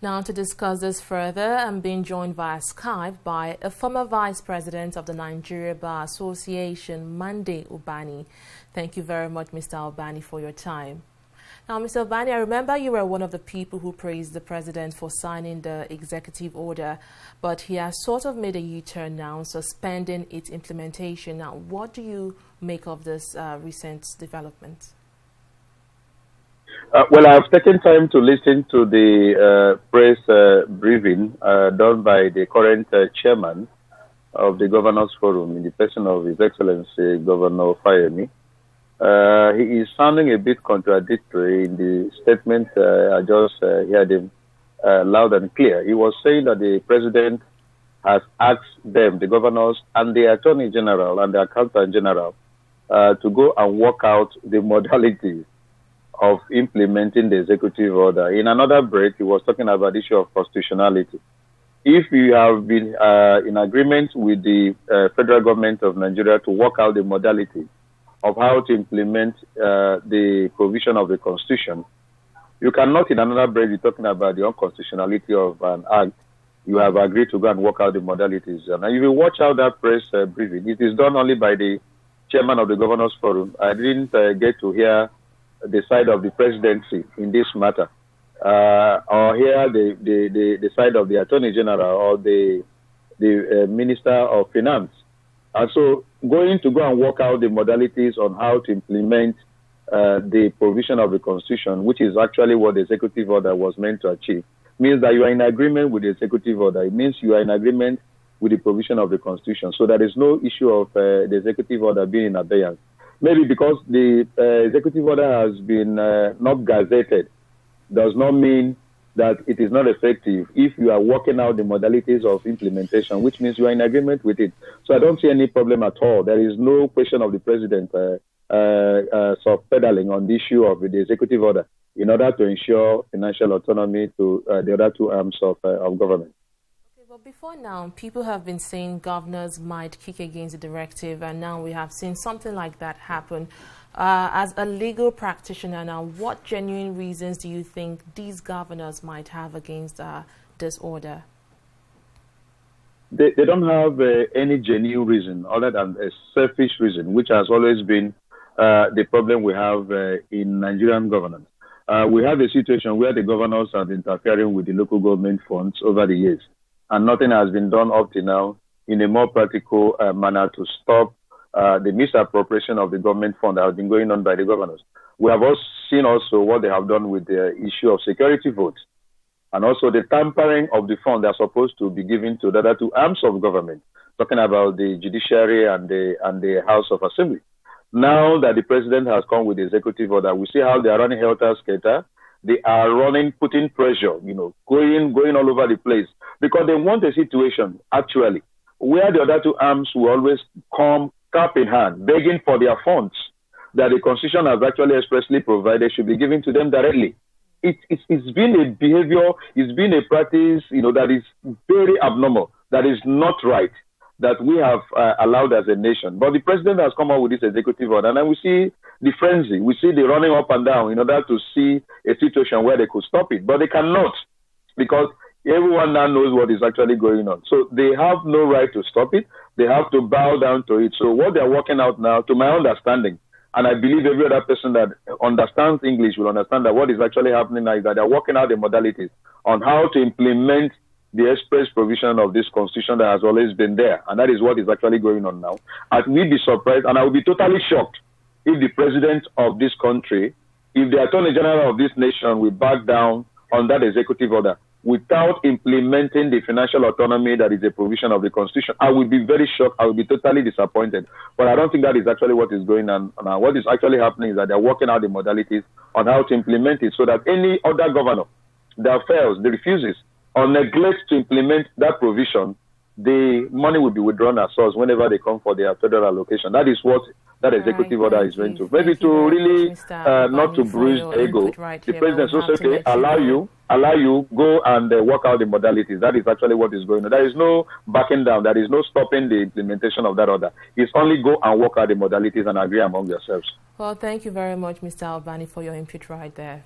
Now, to discuss this further, I'm being joined via Skype by a former Vice President of the Nigeria Bar Association, Monday Ubani. Thank you very much, Mr. Ubani, for your time. Now, Mr. Ubani, I remember you were one of the people who praised the President for signing the executive order, but he has sort of made a U-turn now, suspending its implementation. Now, what do you make of this recent development? Well, I've taken time to listen to the press briefing done by the current chairman of the Governors Forum in the person of His Excellency Governor Fayemi. He is sounding a bit contradictory in the statement. I just heard him loud and clear. He was saying that the president has asked them, the governors and the Attorney General and the Accountant General, to go and work out the modalities of implementing the executive order. In another break, he was talking about the issue of constitutionality. If you have been in agreement with the federal government of Nigeria to work out the modality of how to implement the provision of the constitution, you cannot in another break be talking about the unconstitutionality of an act. You have agreed to go and work out the modalities. And if you watch out that press briefing, it is done only by the chairman of the Governors Forum. I didn't get to hear the side of the presidency in this matter, or hear the side of the Attorney General or the Minister of Finance. And so going to go and work out the modalities on how to implement the provision of the Constitution, which is actually what the executive order was meant to achieve, means that you are in agreement with the executive order. It means you are in agreement with the provision of the Constitution. So there is no issue of the executive order being in abeyance. Maybe because the executive order has been not gazetted does not mean that it is not effective if you are working out the modalities of implementation, which means you are in agreement with it. So I don't see any problem at all. There is no question of the president soft pedaling on the issue of the executive order in order to ensure financial autonomy to the other two arms of government. But before now, people have been saying governors might kick against the directive, and now we have seen something like that happen. As a legal practitioner now, what genuine reasons do you think these governors might have against this order? They don't have any genuine reason other than a selfish reason, which has always been the problem we have in Nigerian governance. We have a situation where the governors are interfering with the local government funds over the years, and nothing has been done up to now in a more practical manner to stop the misappropriation of the government fund that has been going on by the governors. We have also seen what they have done with the issue of security votes, and also the tampering of the fund that are supposed to be given to the other two arms of government, talking about the judiciary and the House of Assembly. Now that the president has come with the executive order, we see how they are running helter-skelter. They are running, putting pressure, going all over the place, because they want a situation, actually, where the other two arms will always come cap in hand, begging for their funds that the Constitution has actually expressly provided should be given to them directly. It's been a behavior, it's been a practice, that is very abnormal, that is not right, that we have allowed as a nation. But the president has come out with this executive order, and then we see the frenzy, we see the running up and down in order to see a situation where they could stop it. But they cannot, because everyone now knows what is actually going on. So they have no right to stop it. They have to bow down to it. So what they're working out now, to my understanding, and I believe every other person that understands English will understand that what is actually happening now is that they're working out the modalities on how to implement the express provision of this Constitution that has always been there. And that is what is actually going on now. And we'll be surprised, and I will be totally shocked if the president of this country, if the Attorney General of this nation will back down on that executive order without implementing the financial autonomy that is a provision of the Constitution. I will be very shocked. I will be totally disappointed. But I don't think that is actually what is going on now. What is actually happening is that they're working out the modalities on how to implement it so that any other governor that fails, that refuses, or neglects to implement that provision, the money will be withdrawn as source whenever they come for their federal allocation. That is what that executive order is going to. Maybe to really not to bruise ego, the president also say, allow you, go and work out the modalities. That is actually what is going on. There is no backing down. There is no stopping the implementation of that order. It's only go and work out the modalities and agree among yourselves. Well, thank you very much, Mr. Ubani, for your input right there.